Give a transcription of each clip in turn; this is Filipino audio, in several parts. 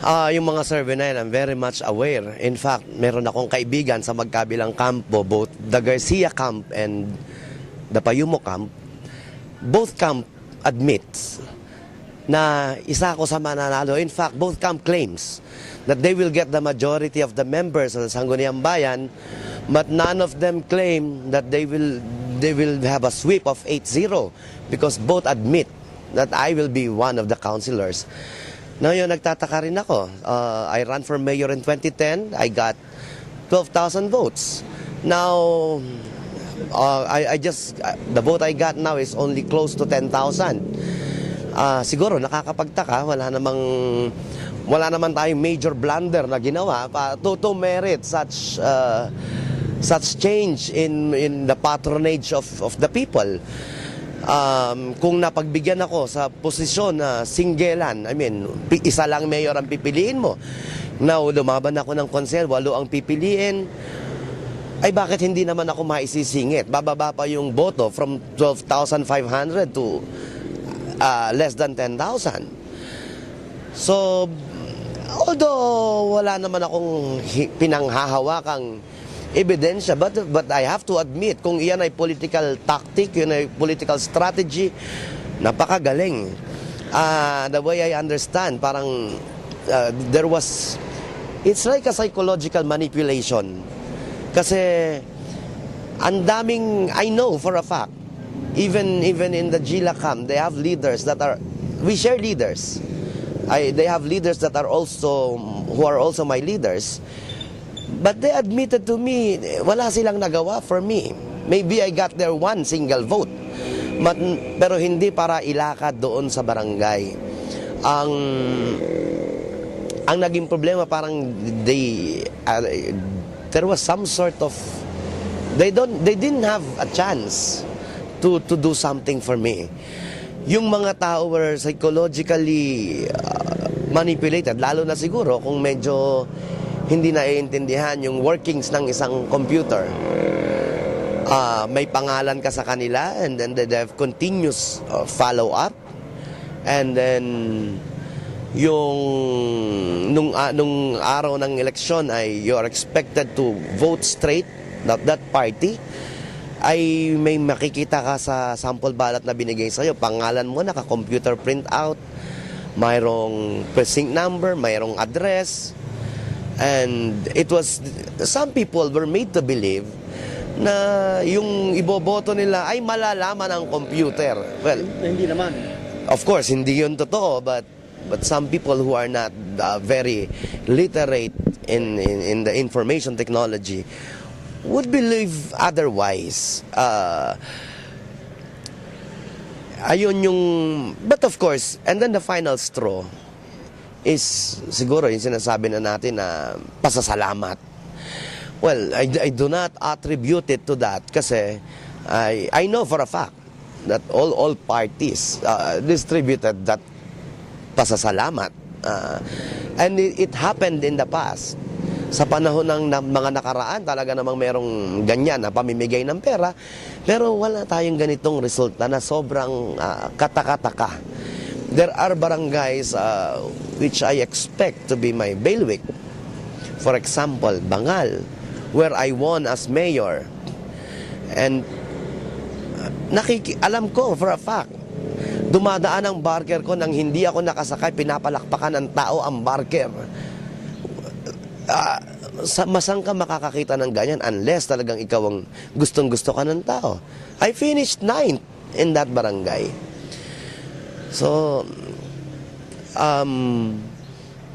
Yung mga survey na yan, I'm very much aware. In fact, meron akong kaibigan sa magkabilang kampo, both the Garcia camp and the Payumo camp. Both camp admits na isa ako sa mananalo. In fact, both camp claims that they will get the majority of the members of the Sangguniang Bayan, but none of them claim that they will have a sweep of 8-0 because both admit that I will be one of the councilors. Ngayon, nagtataka rin ako. I ran for mayor in 2010. I got 12,000 votes. Now, the vote I got now is only close to 10,000. Siguro, nakakapagtaka. Wala naman tayong major blunder na ginawa to merit such change in the patronage of the people. Kung napagbigyan ako sa posisyon na singgelan, I mean, isa lang mayor ang pipiliin mo. Now, lumaban ako ng konsel, 8 ang pipiliin, ay bakit hindi naman ako maisisingit? Bababa pa yung boto from 12,500 to less than 10,000. So, although wala naman akong pinanghahawakang ebidensya, but I have to admit, kung iyan ay political tactic, yun ay political strategy, napakagaling. The way I understand, parang it's like a psychological manipulation. Kasi, ang daming, I know for a fact, even in the GILA camp, they have leaders that are, we share leaders. They have leaders that are also, who are also my leaders. But they admitted to me, wala silang nagawa for me. Maybe I got their one single vote. Pero hindi para ilakad doon sa barangay. Ang naging problema, parang there was some sort of, they didn't have a chance to do something for me. Yung mga tao were psychologically manipulated, lalo na siguro kung medyo hindi naiintindihan yung workings ng isang computer. May pangalan ka sa kanila and then they have continuous follow-up. And then, nung araw ng eleksyon ay you are expected to vote straight, not that party, ay may makikita ka sa sample ballot na binigay sa'yo. Pangalan mo, naka-computer printout, mayroong precinct number, mayroong address. And it was, some people were made to believe na yung iboboto nila ay malalaman ng computer. Well, hindi naman. Of course, hindi yun totoo, but some people who are not very literate in the information technology would believe otherwise. Ayun yung, but of course, and then the final straw is siguro yung sinasabi na natin na pasasalamat. Well, I do not attribute it to that kasi I know for a fact that all parties distributed that pasasalamat. And it happened in the past. Sa panahon ng mga nakaraan, talaga namang merong ganyan na pamimigay ng pera, pero wala tayong ganitong resulta na sobrang katakataka. There are barangays which I expect to be my bailiwick. For example, Bangal, where I won as mayor. And alam ko for a fact, dumadaan ang barker ko nang hindi ako nakasakay, pinapalakpakan ng tao ang barker. Masang ka makakakita ng ganyan unless talagang ikaw ang gustong-gusto ka ng tao. I finished 9th in that barangay. So,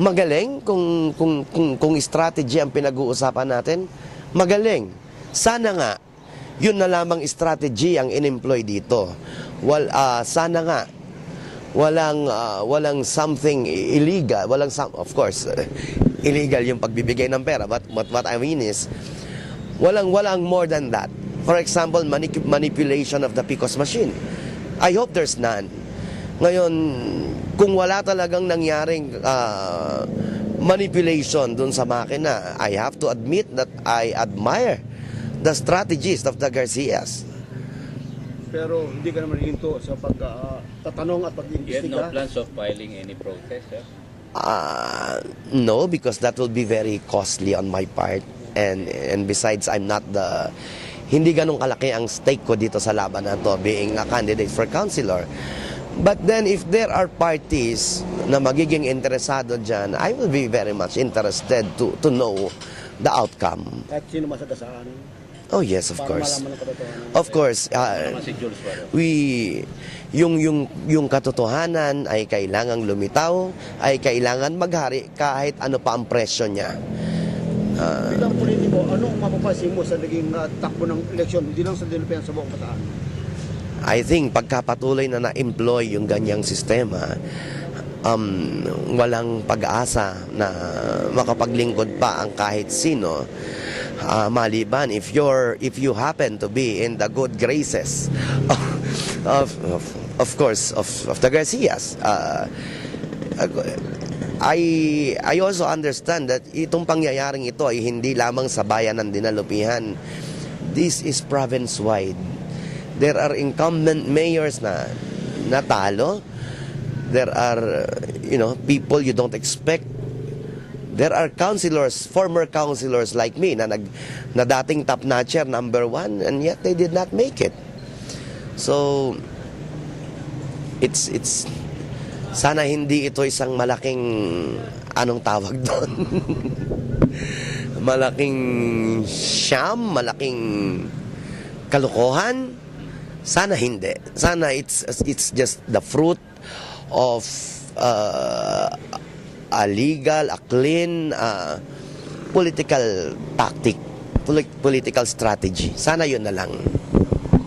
magaling kung strategy ang pinag-uusapan natin. Magaling. Sana nga, yun na lamang strategy ang in-employ dito. Sana nga, walang something illegal. Of course, illegal yung pagbibigay ng pera. But what I mean is, walang more than that. For example, manipulation of the PCOS machine. I hope there's none. Ngayon, kung wala talagang nangyaring manipulation dun sa makina, I have to admit that I admire the strategies of the Garcias. Pero hindi ka naman hinto sa pagtatanong at You have no pag-iimbestiga. plans of filing any protest, sir? no, because that will be very costly on my part. And besides, I'm not the... Hindi ganun kalaki ang stake ko dito sa laban na to, being a candidate for councilor. But then, if there are parties na magiging interesado dyan, I will be very much interested to know the outcome. Kahit sino masagasaan. Oh yes, of Para course. malaman ng katotohanan. Of course, Tama si Jules Barrio. yung katotohanan ay kailangang lumitaw, ay kailangan maghari kahit ano pa ang presyo niya. Bilang politiko, anong mapapansin mo sa naging takbo ng eleksyon, hindi lang sa Dilipinas, sa buong Bataan? I think pagkapatuloy na na-employ yung ganyang sistema, walang pag-asa na makapaglingkod pa ang kahit sino. Maliban if you happen to be in the good graces of course of the Garcias. I also understand that itong pangyayaring ito ay hindi lamang sa bayan ng Dinalupihan. This is province-wide. There are incumbent mayors na natalo. There are, people you don't expect. There are councilors, former councilors like me na dating top-notcher number 1 and yet they did not make it. So, it's sana hindi ito isang malaking, anong tawag doon? Malaking sham, malaking kalokohan. Sana hindi. Sana it's just the fruit of a legal, a clean political tactic, political strategy. Sana yun na lang.